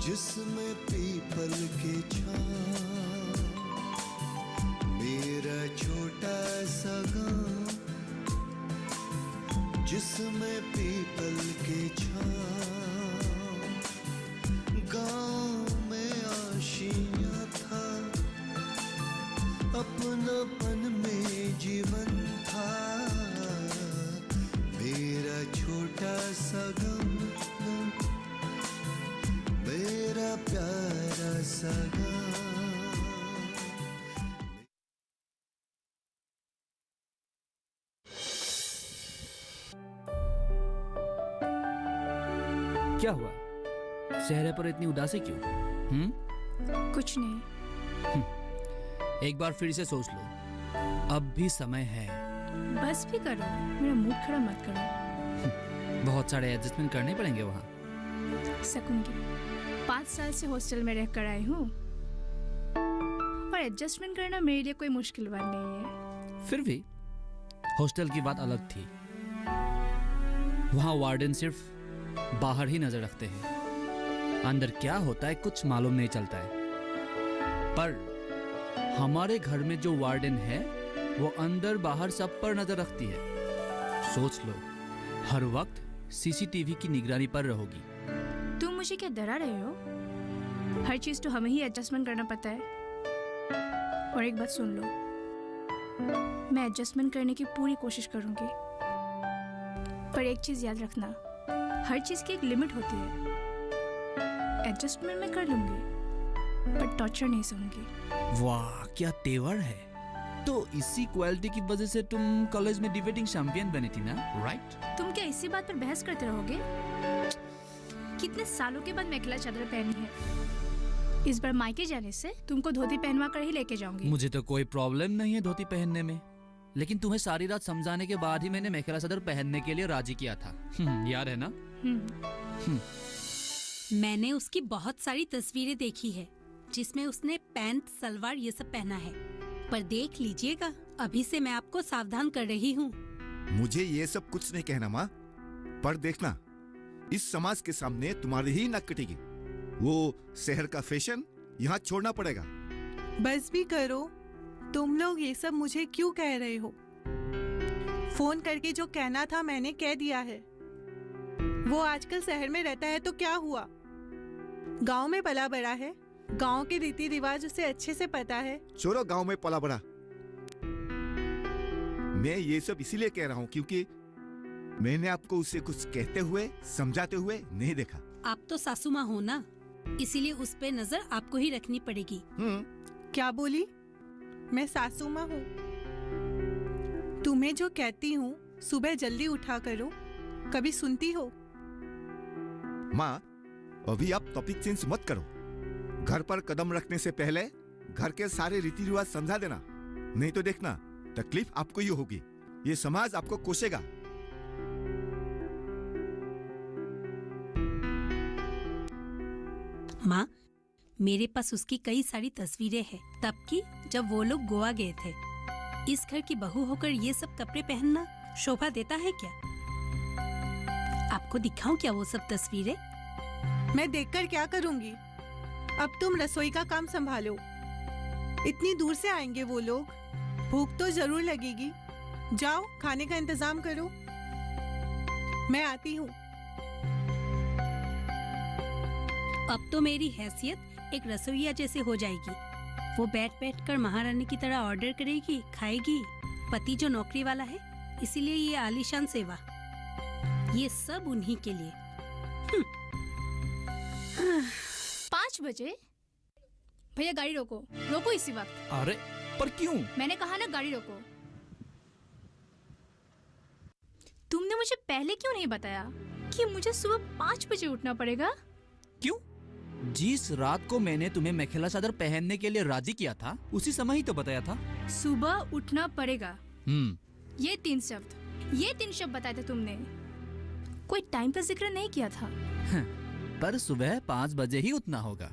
जिसमें पीपल की छाँव, मेरा छोटा सा गाँव जिसमें पीपल की छाँव, गाँव में आशियाँ था, अपनापन में जीवन था, मेरा छोटा सा गाँव, मेरा प्यारा सा गाँव। क्या हुआ? चेहरे पर इतनी उदासी क्यों? कुछ नहीं। एक बार फिर से सोच लो, अब भी समय है। बस भी करो, मेरा मूड खराब मत करो। बहुत सारे एडजस्टमेंट करने पड़ेंगे वहाँ। सकूंगी, 5 साल से हॉस्टल में रहकर आई हूँ और एडजस्टमेंट करना मेरे लिए कोई मुश्किल बात नहीं है। फिर भी हॉस्टल की बात अलग थी। वहाँ वार्डन सिर्फ बाहर ही नजर रखते हैं, अंदर क्या होता है कुछ मालूम नहीं चलता है। पर हमारे घर में जो वार्डन है वो अंदर बाहर सब पर नजर रखती है। सोच लो, हर वक्त सीसीटीवी की निगरानी पर रहोगी। तुम मुझे क्या डरा रहे हो? हर चीज तो हमें ही एडजस्टमेंट करना पड़ता है। और एक बात सुन लो, मैं एडजस्टमेंट करने की पूरी कोशिश करूंगी, पर एक चीज याद रखना, हर चीज की एक लिमिट होती है। एडजस्टमेंट मैं कर लूंगी, पर टॉर्चर नहीं सहूंगी। वाह, क्या तेवर है। तो इसी क्वालिटी की वजह से तुम कॉलेज में डिबेटिंग चैंपियन बनी थी ना, राइट? तुम क्या इसी बात पर बहस करते रहोगे? कितने सालों के बाद मेखला चादर पहनी है। इस बार मायके जाने से तुमको धोती पहनवा कर ही लेके जाऊंगी। मुझे तो कोई प्रॉब्लम नहीं है धोती पहनने में, लेकिन तुम्हें सारी रात समझाने के बाद ही मैंने मेखला चादर पहनने के लिए राजी किया था। याद है ना? मैंने उसकी बहुत सारी तस्वीरें देखी है जिसमें उसने पैंट सलवार ये सब पहना है, पर देख लीजिएगा, अभी से मैं आपको सावधान कर रही हूँ। मुझे ये सब कुछ नहीं कहना माँ, पर देखना, इस समाज के सामने तुम्हारी ही नक कटेगी। वो शहर का फैशन यहाँ छोड़ना पड़ेगा। बस भी करो, तुम लोग ये सब मुझे क्यों कह रहे हो? फोन करके जो कहना था मैंने कह दिया है। वो आजकल शहर में रहता है तो क्या हुआ, गांव में पला बड़ा है, गांव के रीति रिवाज उसे अच्छे से पता है। छोड़ो गांव में पला बड़ा। मैं ये सब इसीलिए कह रहा हूँ क्योंकि मैंने आपको उससे कुछ कहते हुए समझाते हुए नहीं देखा। आप तो सासू माँ हो ना, इसीलिए उस पे नजर आपको ही रखनी पड़ेगी। क्या बोली? मैं सासू माँ हूँ? तुम्हें जो कहती हूँ सुबह जल्दी उठा करो, कभी सुनती हो? माँ, अभी आप टॉपिक चेंज मत करो। घर पर कदम रखने से पहले घर के सारे रीति रिवाज समझा देना, नहीं तो देखना तकलीफ आपको ही होगी। ये समाज आपको कोसेगा। माँ, मेरे पास उसकी कई सारी तस्वीरें हैं, तब की जब वो लोग गोवा गए थे। इस घर की बहू होकर ये सब कपड़े पहनना शोभा देता है क्या? आपको दिखाऊं क्या वो सब तस्वीरें? मैं देखकर क्या करूंगी? अब तुम रसोई का काम संभालो। इतनी दूर से आएंगे वो लोग, भूख तो जरूर लगेगी। जाओ खाने का इंतजाम करो, मैं आती हूँ। अब तो मेरी हैसियत एक रसोइया जैसे हो जाएगी। वो बैठ बैठ कर महारानी की तरह ऑर्डर करेगी, खाएगी। पति जो नौकरी वाला है, इसीलिए ये आलीशान सेवा, ये सब उन्हीं के लिए। 5 बजे? भैया गाड़ी रोको, रोको इसी वक्त। अरे पर क्यों? मैंने कहा ना गाड़ी रोको। तुमने मुझे पहले क्यों नहीं बताया कि मुझे सुबह 5 बजे उठना पड़ेगा? क्यों? जिस रात को मैंने तुम्हें मेखेला चादर पहनने के लिए राजी किया था उसी समय ही तो बताया था। सुबह उठना पड़ेगा, हम्म। ये तीन शब्द बताए थे तुमने। कोई टाइम का जिक्र नहीं किया था। पर सुबह 5 बजे ही उठना होगा।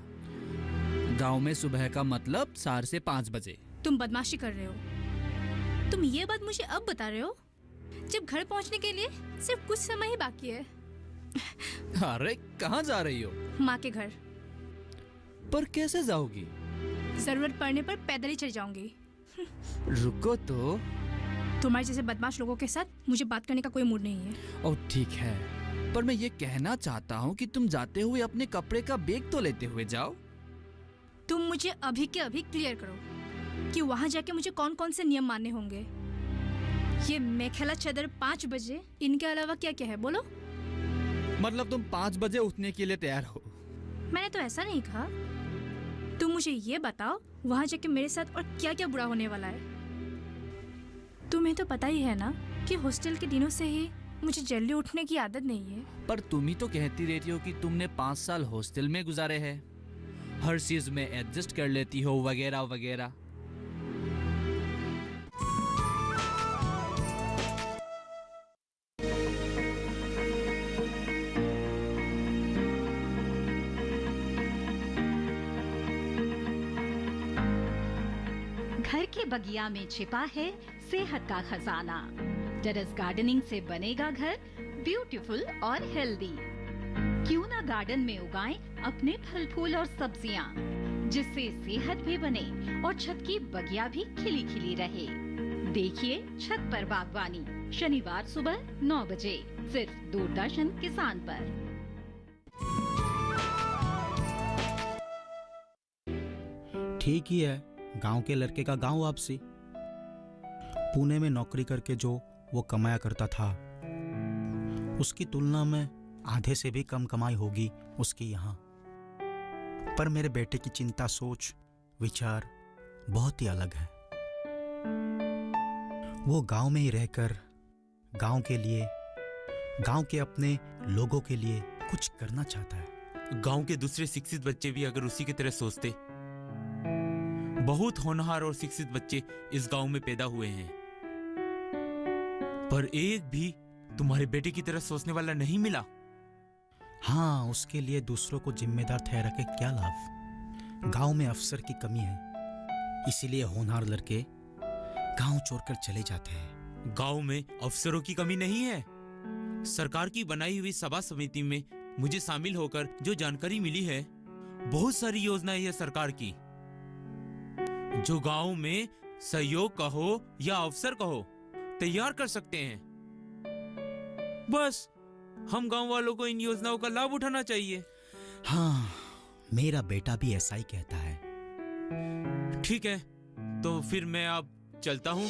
गांव में सुबह का मतलब 4 से 5 बजे। तुम बदमाशी कर रहे हो। तुम ये बात मुझे अब बता रहे हो जब घर पहुंचने के लिए सिर्फ कुछ समय ही बाकी है। अरे कहाँ जा रही हो? माँ के घर। पर कैसे जाओगी? जरूरत पड़ने पर पैदल ही चली जाऊंगी। रुको तो। तुम्हारे जैसे बदमाश लोगों के साथ मुझे बात करने का कोई मूड नहीं है। ओह ठीक है, पर मैं ये कहना चाहता हूँ कि तुम जाते हुए अपने कपड़े का बैग तो लेते हुए जाओ। तुम मुझे अभी के अभी क्लियर करो कि वहाँ जाके मुझे कौन कौन से नियम मानने होंगे। ये मेखेला चादर 5 बजे, इनके अलावा क्या क्या है बोलो? मतलब तुम 5 बजे उठने के लिए तैयार हो? मैंने तो ऐसा नहीं कहा। तुम मुझे ये बताओ वहाँ जाके मेरे साथ और क्या क्या बुरा होने वाला है। तुम्हें तो पता ही है ना कि हॉस्टल के दिनों से ही मुझे जल्दी उठने की आदत नहीं है। पर तुम ही तो कहती रहती हो कि तुमने 5 साल हॉस्टल में गुजारे हैं, हर चीज में एडजस्ट कर लेती हो वगैरह वगैरह। घर के बगिया में छिपा है सेहत का खजाना। टेरेस गार्डनिंग से बनेगा घर ब्यूटीफुल और हेल्दी। क्यों ना गार्डन में उगाएं अपने फल फूल और सब्जियां, जिससे सेहत भी बने और छत की बगिया भी खिली खिली रहे। देखिए छत पर बागवानी, शनिवार सुबह 9 बजे सिर्फ दूरदर्शन किसान पर। ठीक ही है, गांव के लड़के का गांव वापसी। पुणे में नौकरी करके जो वो कमाया करता था उसकी तुलना में आधे से भी कम कमाई होगी उसकी यहाँ। पर मेरे बेटे की चिंता, सोच, विचार बहुत ही अलग है। वो गांव में ही रहकर गांव के लिए, गांव के अपने लोगों के लिए कुछ करना चाहता है। गांव के दूसरे शिक्षित बच्चे भी अगर उसी की तरह सोचते। बहुत होनहार और शिक्षित बच्चे इस गांव में पैदा हुए हैं, पर एक भी तुम्हारे बेटे की तरह सोचने वाला नहीं मिला। हाँ, उसके लिए दूसरों को जिम्मेदार ठहरा के क्या लाभ। गांव में अफसर की कमी है, इसीलिए होनहार लड़के गांव छोड़कर चले जाते हैं। गांव में अफसरों की कमी नहीं है। सरकार की बनाई हुई सभा समिति में मुझे शामिल होकर जो जानकारी मिली है, बहुत सारी योजनाएं है सरकार की जो गांव में सहयोग कहो या अवसर कहो तैयार कर सकते हैं। बस हम गांव वालों को इन योजनाओं का लाभ उठाना चाहिए। हाँ, मेरा बेटा भी ऐसा ही कहता है। ठीक है, तो फिर मैं अब चलता हूँ।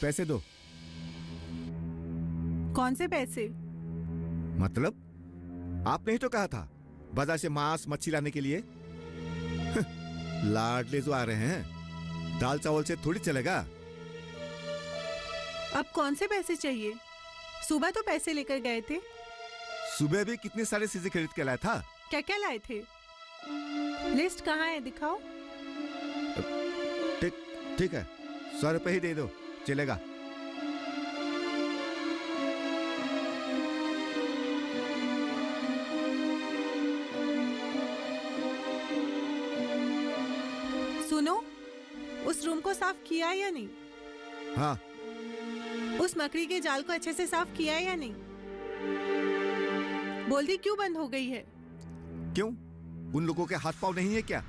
पैसे दो। कौन से पैसे? मतलब आपने ही तो कहा था बाजार से मांस मच्छी लाने के लिए। लाडले जो आ रहे हैं, दाल चावल से थोड़ी चलेगा। अब कौन से पैसे चाहिए? सुबह तो पैसे लेकर गए थे। सुबह भी कितनी सारी चीजें खरीद के लाया था। क्या क्या लाए थे? लिस्ट कहाँ है, दिखाओ। ठीक है, 100 रुपए ही दे दो, चलेगा। सुनो, उस रूम को साफ किया या नहीं? हाँ। उस मकड़ी के जाल को अच्छे से साफ किया या नहीं? बोल्दी क्यों बंद हो गई है? क्यों? उन लोगों के हाथ पांव नहीं है क्या?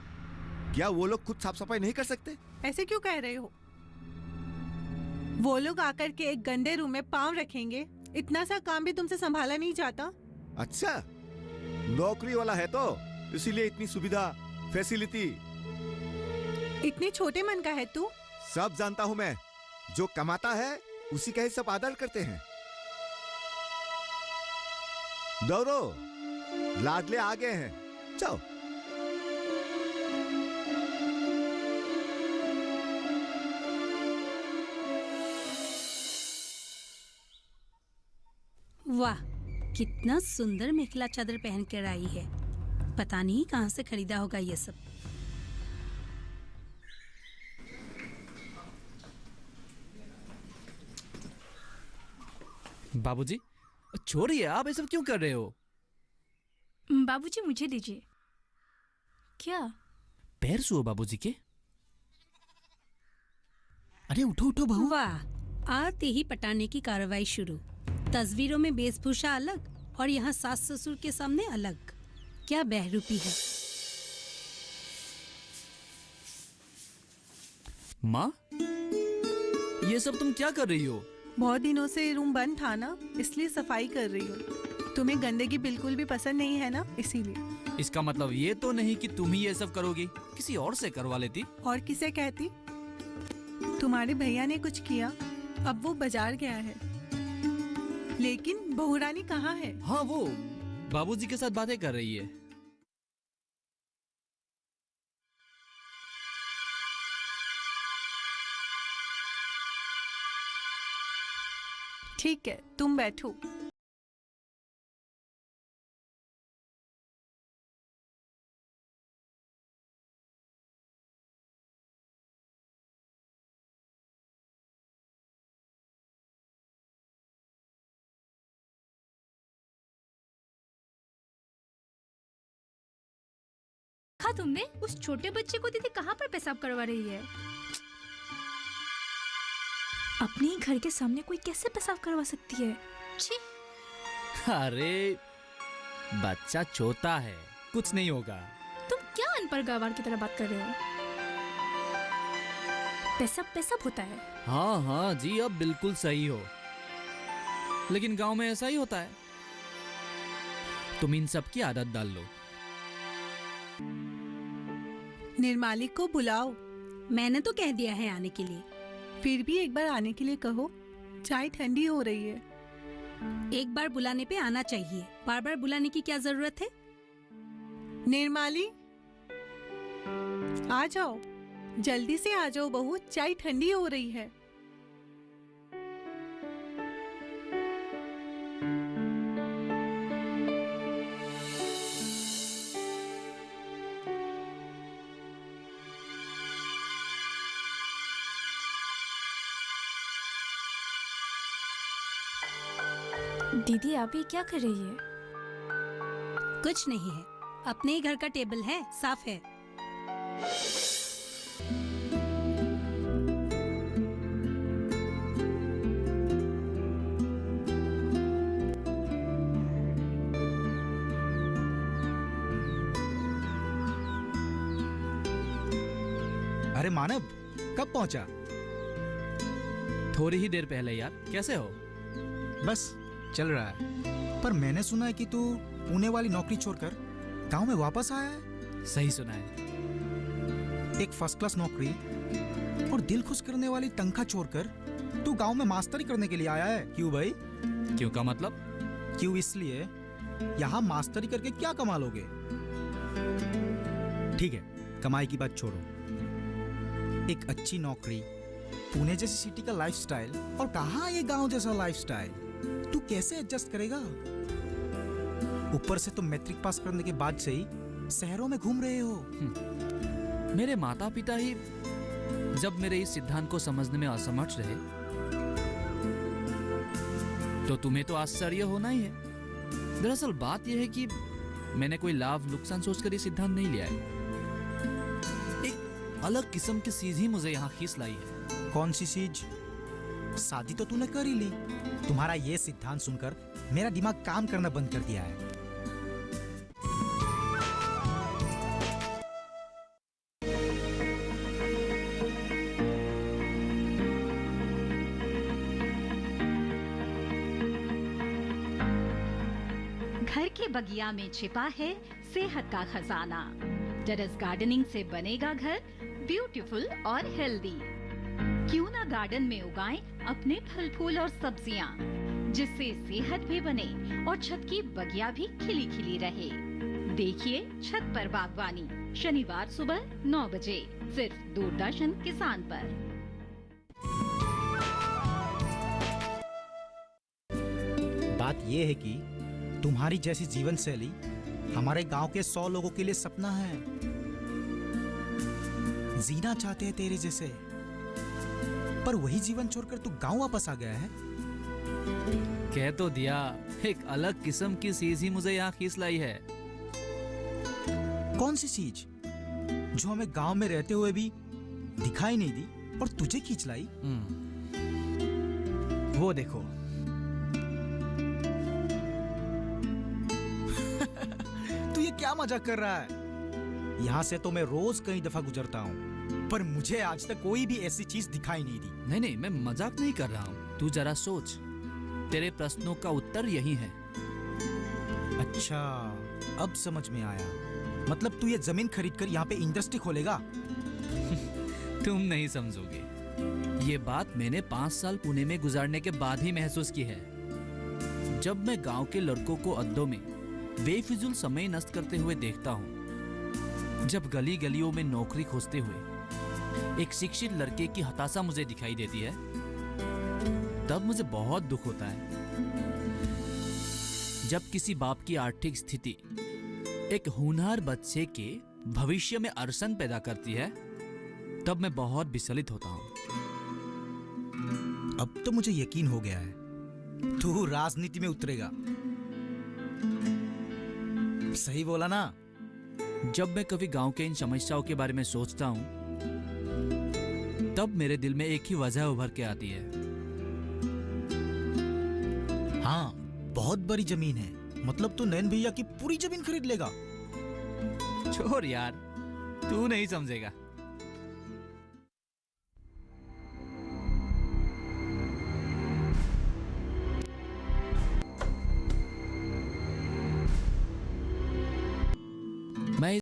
क्या वो लोग खुद साफ सफाई नहीं कर सकते? ऐसे क्यों कह रहे हो? वो लोग आकर के एक गंदे रूम में पांव रखेंगे, इतना सा काम भी तुमसे संभाला नहीं जाता? अच्छा, नौकरी वाला है तो इसीलिए इतनी सुविधा, फैसिलिटी। इतने छोटे मन का है तू? सब जानता हूं मैं। जो कमाता है उसी का ही सब आदर करते हैं। दौड़ो, लाडले आ गए हैं, जाओ। वाह, कितना सुंदर मेखला चादर पहन कर आई है। पता नहीं कहाँ से खरीदा होगा ये सब। बाबूजी, छोड़िए, आप ये सब क्यों कर रहे हो? बाबूजी मुझे दीजिए। क्या? पैर छुओ बाबूजी के। अरे उठो उठो बहू। वाह, आते ही पटाने की कार्रवाई शुरू। तस्वीरों में वेशभूषा अलग और यहाँ सास ससुर के सामने अलग। क्या बहरूपी है। माँ, ये सब तुम क्या कर रही हो? बहुत दिनों से ये रूम बंद था ना, इसलिए सफाई कर रही हूँ। तुम्हें गंदगी बिल्कुल भी पसंद नहीं है ना, इसीलिए। इसका मतलब ये तो नहीं कि तुम ही ये सब करोगी, किसी और से करवा लेती। और किसे कहती? तुम्हारे भैया ने कुछ किया, अब वो बाजार गया है। लेकिन बहू रानी कहाँ है? हाँ, वो बाबूजी के साथ बातें कर रही है। ठीक है, तुम बैठो। हाँ, तुमने उस छोटे बच्चे को दीदी कहाँ पर पेशाब करवा रही है? अपने ही घर के सामने कोई कैसे पेशाब करवा सकती है? छी! अरे बच्चा छोटा है, कुछ नहीं होगा। तुम क्या अनपढ़ गवार की तरह बात कर रहे हो? पेशाब पेशाब होता है। हाँ हाँ जी, अब बिल्कुल सही हो, लेकिन गांव में ऐसा ही होता है। तुम इन सब की आदत डाल लो। निर्माली को बुलाओ। मैंने तो कह दिया है आने के लिए। फिर भी एक बार आने के लिए कहो, चाय ठंडी हो रही है। एक बार बुलाने पे आना चाहिए, बार बार बुलाने की क्या जरूरत है? निर्माली, आ जाओ, जल्दी से आ जाओ बहू, चाय ठंडी हो रही है। दीदी आप ये क्या कर रही है? कुछ नहीं है, अपने ही घर का टेबल है, साफ है। अरे मानव, कब पहुंचा? थोड़ी ही देर पहले यार, कैसे हो? बस चल रहा है। पर मैंने सुना है कि तू पुणे वाली नौकरी छोड़कर गांव में वापस आया है। सही सुना है। एक फर्स्ट क्लास नौकरी और दिल खुश करने वाली तनख्वाह छोड़कर तू गांव में मास्टरी करने के लिए आया है। क्यों भाई? क्यों का मतलब? क्यों इसलिए, यहाँ मास्टरी करके क्या कमा लोगे? ठीक है, कमाई की बात छोड़ो। एक अच्छी नौकरी, पुणे जैसी सिटी का लाइफस्टाइल, और कहाँ ये गांव जैसा लाइफस्टाइल, तू कैसे एडजस्ट करेगा? ऊपर से तुम मैट्रिक पास करने के बाद से ही शहरों में घूम रहे हो। मेरे माता पिता ही जब मेरे इस सिद्धांत को समझने में असमर्थ रहे, तो तुम्हें तो आश्चर्य होना ही है। दरअसल बात यह है कि मैंने कोई लाभ नुकसान सोचकर ये सिद्धांत नहीं लिया है। एक अलग किस्म की चीज ही मुझे यहाँ खींच लाई है। कौन सी चीज? शादी तो तूने कर ही ली। तुम्हारा ये सिद्धांत सुनकर मेरा दिमाग काम करना बंद कर दिया है। घर के बगिया में छिपा है सेहत का खजाना। टेरेस गार्डनिंग से बनेगा घर ब्यूटीफुल और हेल्दी। क्यों ना गार्डन में उगाएं अपने फल फूल और सब्जियां, जिससे सेहत भी बने और छत की बगिया भी खिली खिली रहे। देखिए छत पर बागवानी, शनिवार सुबह 9 बजे सिर्फ दूरदर्शन किसान पर। बात यह है कि तुम्हारी जैसी जीवन शैली हमारे गांव के 100 लोगों के लिए सपना है। जीना चाहते हैं तेरे जैसे, पर वही जीवन छोड़कर तू गांव वापस आ गया है। कह तो दिया, एक अलग किस्म की चीज ही मुझे यहाँ खींच लाई है। कौन सी चीज जो हमें गांव में रहते हुए भी दिखाई नहीं दी और तुझे खींच लाई? वो देखो। तू ये क्या मजाक कर रहा है? यहाँ से तो मैं रोज कई दफा गुजरता हूँ, पर मुझे आज तक कोई भी ऐसी चीज दिखाई नहीं दी। नहीं नहीं, मैं मजाक नहीं कर रहा हूँ। तू जरा सोच, तेरे प्रश्नों का उत्तर यही है। अच्छा, अब समझ में आया। मतलब तू ये जमीन खरीद कर यहाँ पे इंडस्ट्री खोलेगा? तुम नहीं समझोगे। ये बात मैंने 5 साल पुणे में गुजारने के बाद ही महसूस की है। जब मैं गांव के लड़कों को अड्डों में बेफिजूल समय नष्ट करते हुए देखता हूँ, जब गली गलियों में नौकरी खोजते हुए एक शिक्षित लड़के की हताशा मुझे दिखाई देती है, तब मुझे बहुत दुख होता है। जब किसी बाप की आर्थिक स्थिति एक होनहार बच्चे के भविष्य में अड़चन पैदा करती है, तब मैं बहुत विचलित होता हूं। अब तो मुझे यकीन हो गया है तू राजनीति में उतरेगा। सही बोला ना? जब मैं कभी गांव के इन समस्याओं के बारे में सोचता हूं, तब मेरे दिल में एक ही वजह उभर के आती है। हाँ, बहुत बड़ी जमीन है। मतलब तू नैन भैया की पूरी जमीन खरीद लेगा? छोड़ यार, तू नहीं समझेगा। मैं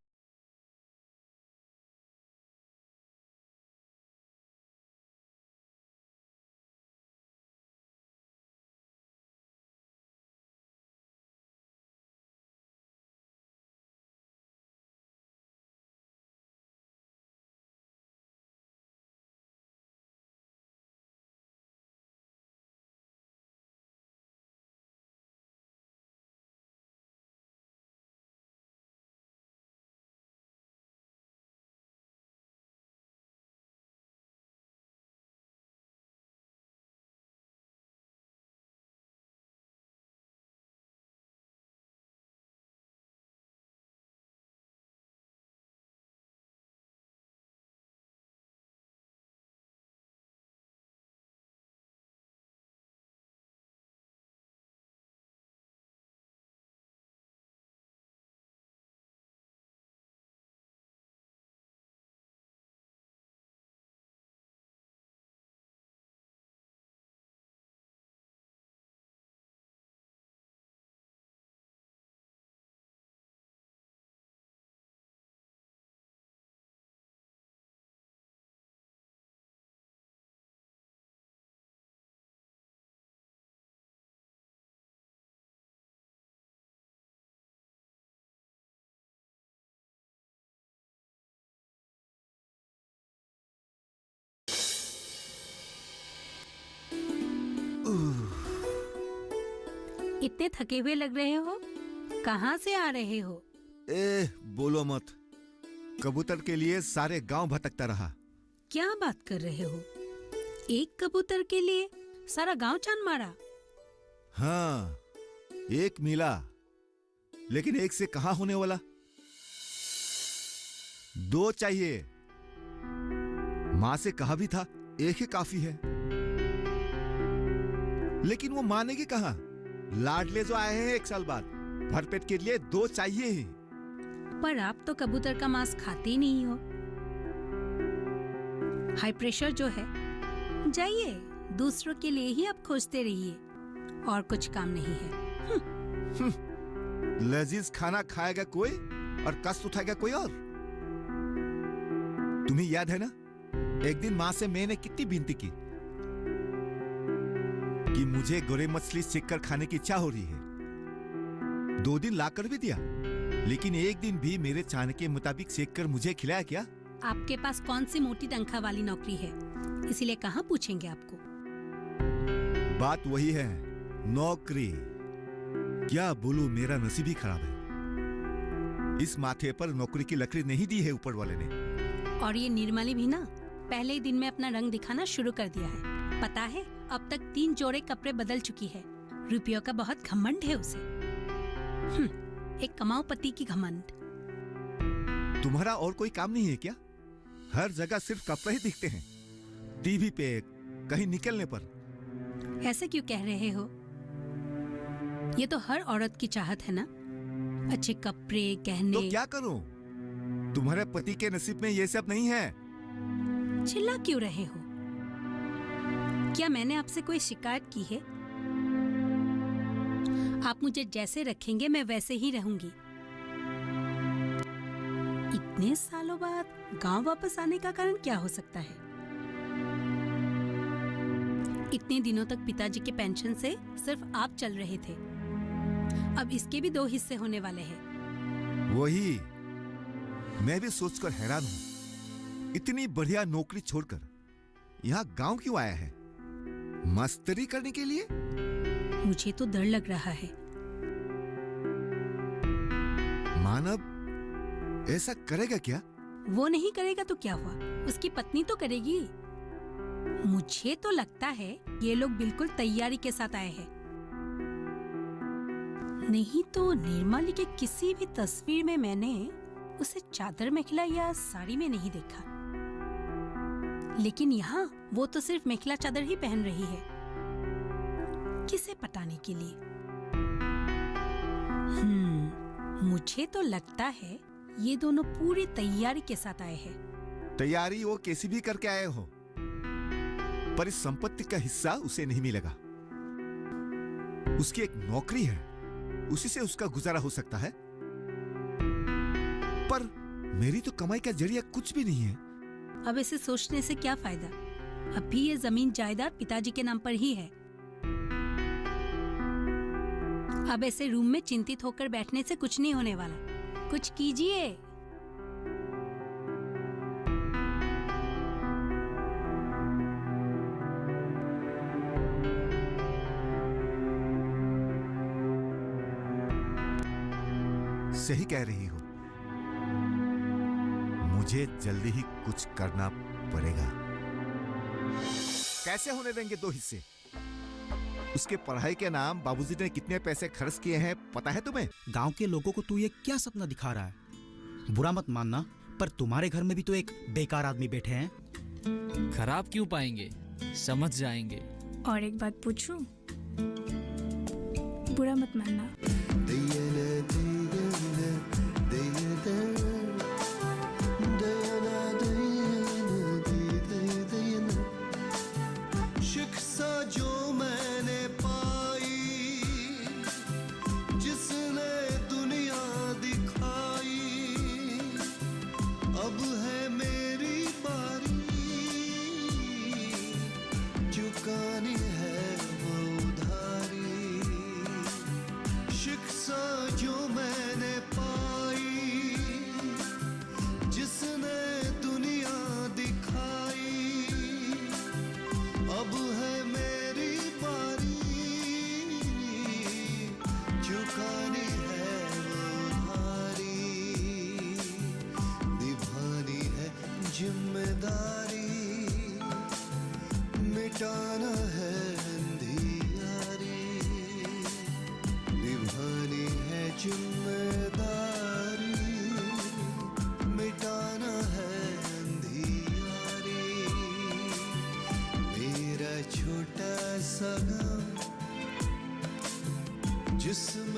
इतने थके हुए लग रहे हो, कहाँ से आ रहे हो? बोलो मत। कबूतर के लिए सारे गांव भटकता रहा। क्या बात कर रहे हो? एक कबूतर के लिए सारा गांव छान मारा? हाँ, एक मिला, लेकिन एक से कहां होने वाला? 2 चाहिए। मां से कहा भी था एक ही काफी है, लेकिन वो मानेगी कहां? लाडले जो आए हैं 1 साल बाद, भरपेट के लिए 2 चाहिए ही। पर आप तो कबूतर का मांस खाते ही नहीं हो। हाई प्रेशर जो है, जाइए दूसरों के लिए ही आप खोजते रहिए, और कुछ काम नहीं है। लजीज खाना खाएगा कोई और कष्ट उठाएगा कोई और। तुम्हें याद है ना, एक दिन मां से मैंने कितनी विनती की कि मुझे गोरे मछली सेक कर खाने की इच्छा हो रही है। 2 दिन लाकर भी दिया, लेकिन एक दिन भी मेरे चाहने के मुताबिक सेक कर मुझे खिलाया क्या? आपके पास कौन सी मोटी तनख्वाह वाली नौकरी है, इसीलिए कहाँ पूछेंगे आपको। बात वही है, नौकरी। क्या बोलूं, मेरा नसीब ही खराब है। इस माथे पर नौकरी की लकड़ी नहीं दी है ऊपर वाले ने। और ये निर्मली भी ना पहले ही दिन में अपना रंग दिखाना शुरू कर दिया है। पता है अब तक 3 जोड़े कपड़े बदल चुकी है। रुपयों का बहुत घमंड है उसे। एक कमाऊ पति की घमंड। तुम्हारा और कोई काम नहीं है क्या? हर जगह सिर्फ कपड़े ही दिखते हैं, टीवी पे, कहीं निकलने पर। ऐसे क्यों कह रहे हो? ये तो हर औरत की चाहत है ना, अच्छे कपड़े, गहने। तो क्या करूं? तुम्हारे पति के नसीब में ये सब नहीं है। चिल्ला क्यों रहे हो? क्या मैंने आपसे कोई शिकायत की है? आप मुझे जैसे रखेंगे मैं वैसे ही रहूंगी। इतने सालों बाद गांव वापस आने का कारण क्या हो सकता है? इतने दिनों तक पिताजी के पेंशन से सिर्फ आप चल रहे थे, अब इसके भी 2 हिस्से होने वाले हैं। वही मैं भी सोचकर हैरान हूं। इतनी बढ़िया नौकरी छोड़कर यहाँ गांव क्यों आया है? मस्ती करने के लिए? मुझे तो डर लग रहा है। मानव ऐसा करेगा क्या? वो नहीं करेगा तो क्या हुआ, उसकी पत्नी तो करेगी। मुझे तो लगता है ये लोग बिल्कुल तैयारी के साथ आए हैं। नहीं तो निर्मली के किसी भी तस्वीर में मैंने उसे चादर मेखला या साड़ी में नहीं देखा। लेकिन यहाँ वो तो सिर्फ मेखला चादर ही पहन रही है, किसे पटाने के लिए। मुझे तो लगता है ये दोनों पूरी तैयारी के साथ आए हैं। तैयारी वो कैसी भी करके आए हो, पर इस संपत्ति का हिस्सा उसे नहीं मिलेगा। उसकी एक नौकरी है, उसी से उसका गुजारा हो सकता है। पर मेरी तो कमाई का जरिया कुछ भी नहीं है। अब इसे सोचने से क्या फायदा? अब भी ये जमीन जायदाद पिताजी के नाम पर ही है। अब ऐसे रूम में चिंतित होकर बैठने से कुछ नहीं होने वाला। कुछ कीजिए। सही कह रही हो, मुझे जल्दी ही कुछ करना पड़ेगा। कैसे होने देंगे 2 हिस्से? उसके पढ़ाई के नाम बाबूजी ने कितने पैसे खर्च किए हैं पता है तुम्हें? गांव के लोगों को तू ये क्या सपना दिखा रहा है? बुरा मत मानना, पर तुम्हारे घर में भी तो एक बेकार आदमी बैठे हैं। खराब क्यों पाएंगे, समझ जाएंगे। और एक बात पूछूं? बुरा मत मानना। शिक्षा जो मैंने पाई, जिसने दुनिया दिखाई, अब है मेरी बारी, चुकानी है वो उधारी। शिक्षा जो मैंने पाई, जिसने दुनिया दिखाई, अब है मेरी बारी, चुकानी है वो भारी, निभानी है जिम्मेदारी, मिटाना है अंधियारी, निभानी है जिम्मेदारी, मिटाना है अंधियारी। मेरा छोटा सा गाँव जिसमें